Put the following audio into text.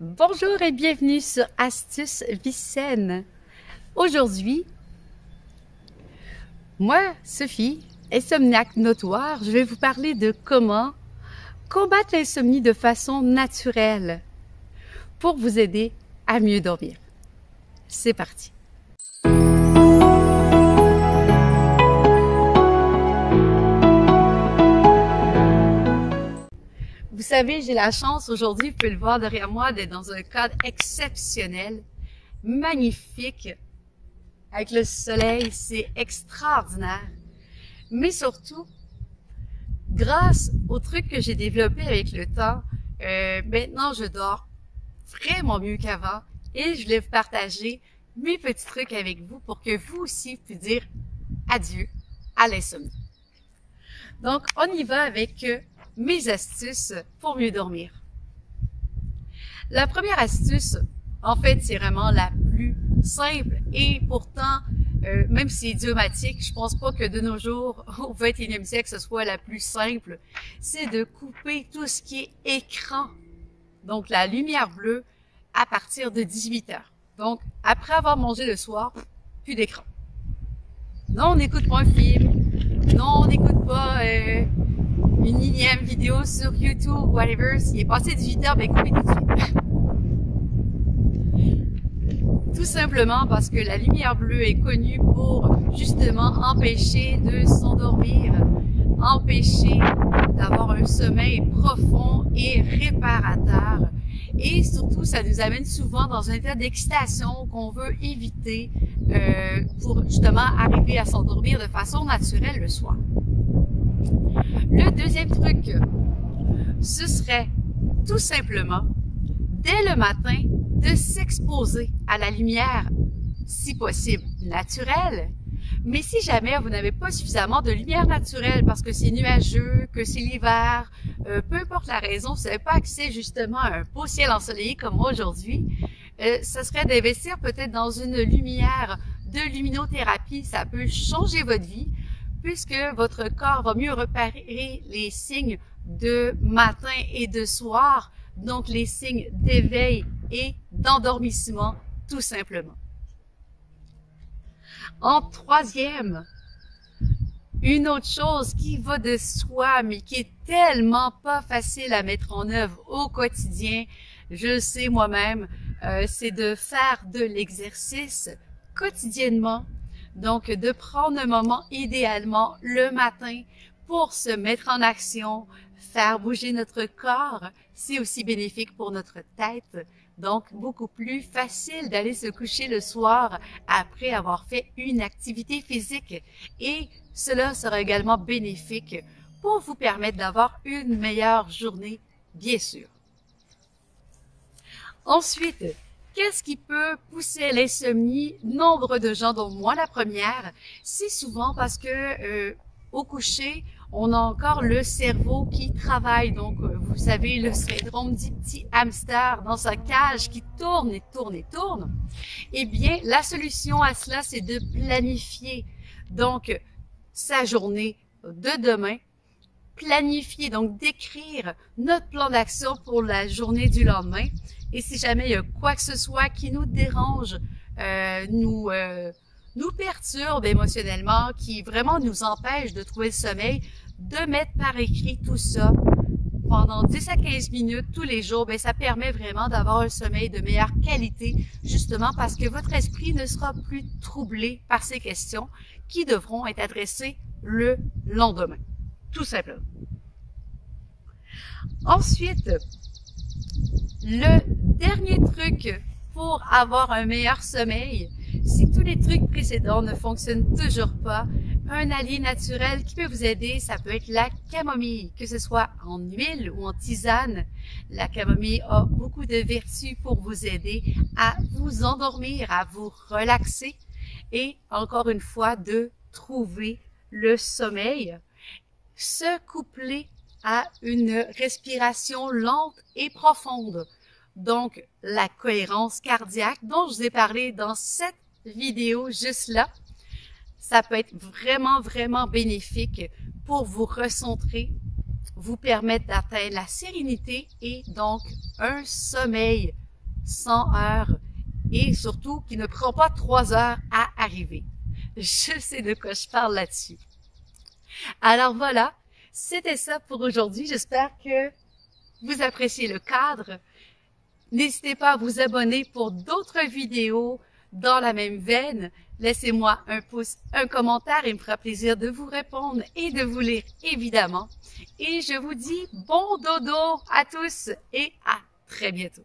Bonjour et bienvenue sur Astuces Vie Saine. Aujourd'hui, moi, Sophie, insomniaque notoire, je vais vous parler de comment combattre l'insomnie de façon naturelle pour vous aider à mieux dormir. C'est parti! Vous savez, j'ai la chance aujourd'hui, vous pouvez le voir derrière moi, d'être dans un cadre exceptionnel, magnifique, avec le soleil, c'est extraordinaire. Mais surtout, grâce aux trucs que j'ai développés avec le temps, maintenant je dors vraiment mieux qu'avant et je voulais vous partager mes petits trucs avec vous pour que vous aussi puissiez dire adieu à l'insomnie. Donc, on y va avec mes astuces pour mieux dormir. La première astuce, en fait, c'est vraiment la plus simple et pourtant, même si c'est idiomatique, je pense pas que de nos jours, au 21e siècle, ce soit la plus simple, c'est de couper tout ce qui est écran, donc la lumière bleue, à partir de 18 heures. Donc, après avoir mangé le soir, plus d'écran. Non, on n'écoute pas un film, non, on n'écoute pas une énième vidéo sur YouTube, whatever. S'il est passé 18 heures, ben coupez tout de suite. Tout simplement parce que la lumière bleue est connue pour justement empêcher de s'endormir, empêcher d'avoir un sommeil profond et réparateur. Et surtout, ça nous amène souvent dans un état d'excitation qu'on veut éviter pour justement arriver à s'endormir de façon naturelle le soir. Le deuxième truc, ce serait tout simplement, dès le matin, de s'exposer à la lumière, si possible, naturelle. Mais si jamais vous n'avez pas suffisamment de lumière naturelle parce que c'est nuageux, que c'est l'hiver, peu importe la raison, vous n'avez pas accès justement à un beau ciel ensoleillé comme moi aujourd'hui, ce serait d'investir peut-être dans une lumière de luminothérapie. Ça peut changer votre vie puisque votre corps va mieux repérer les signes de matin et de soir, donc les signes d'éveil et d'endormissement, tout simplement. En troisième, une autre chose qui va de soi, mais qui est tellement pas facile à mettre en œuvre au quotidien, je le sais moi-même, c'est de faire de l'exercice quotidiennement. Donc, de prendre un moment idéalement le matin pour se mettre en action, faire bouger notre corps, c'est aussi bénéfique pour notre tête. Donc, beaucoup plus facile d'aller se coucher le soir après avoir fait une activité physique. Et cela sera également bénéfique pour vous permettre d'avoir une meilleure journée, bien sûr. Ensuite, qu'est-ce qui peut pousser à l'insomnie? Nombre de gens, dont moi la première, c'est souvent parce que au coucher, on a encore le cerveau qui travaille. Donc, vous savez, le syndrome du petit hamster dans sa cage qui tourne et tourne et tourne. Eh bien, la solution à cela, c'est de planifier donc sa journée de demain. Planifier, donc d'écrire notre plan d'action pour la journée du lendemain. Et si jamais il y a quoi que ce soit qui nous dérange, nous perturbe émotionnellement, qui vraiment nous empêche de trouver le sommeil, de mettre par écrit tout ça pendant 10 à 15 minutes tous les jours, ben ça permet vraiment d'avoir un sommeil de meilleure qualité, justement parce que votre esprit ne sera plus troublé par ces questions qui devront être adressées le lendemain, tout simplement. Ensuite, le dernier truc pour avoir un meilleur sommeil, si tous les trucs précédents ne fonctionnent toujours pas, un allié naturel qui peut vous aider, ça peut être la camomille, que ce soit en huile ou en tisane. La camomille a beaucoup de vertus pour vous aider à vous endormir, à vous relaxer et encore une fois de trouver le sommeil. Se coupler à une respiration lente et profonde. Donc, la cohérence cardiaque dont je vous ai parlé dans cette vidéo juste là, ça peut être vraiment, vraiment bénéfique pour vous recentrer, vous permettre d'atteindre la sérénité et donc un sommeil 100 heures et surtout qui ne prend pas 3 heures à arriver. Je sais de quoi je parle là-dessus. Alors voilà, c'était ça pour aujourd'hui. J'espère que vous appréciez le cadre. N'hésitez pas à vous abonner pour d'autres vidéos dans la même veine. Laissez-moi un pouce, un commentaire, il me fera plaisir de vous répondre et de vous lire évidemment. Et je vous dis bon dodo à tous et à très bientôt.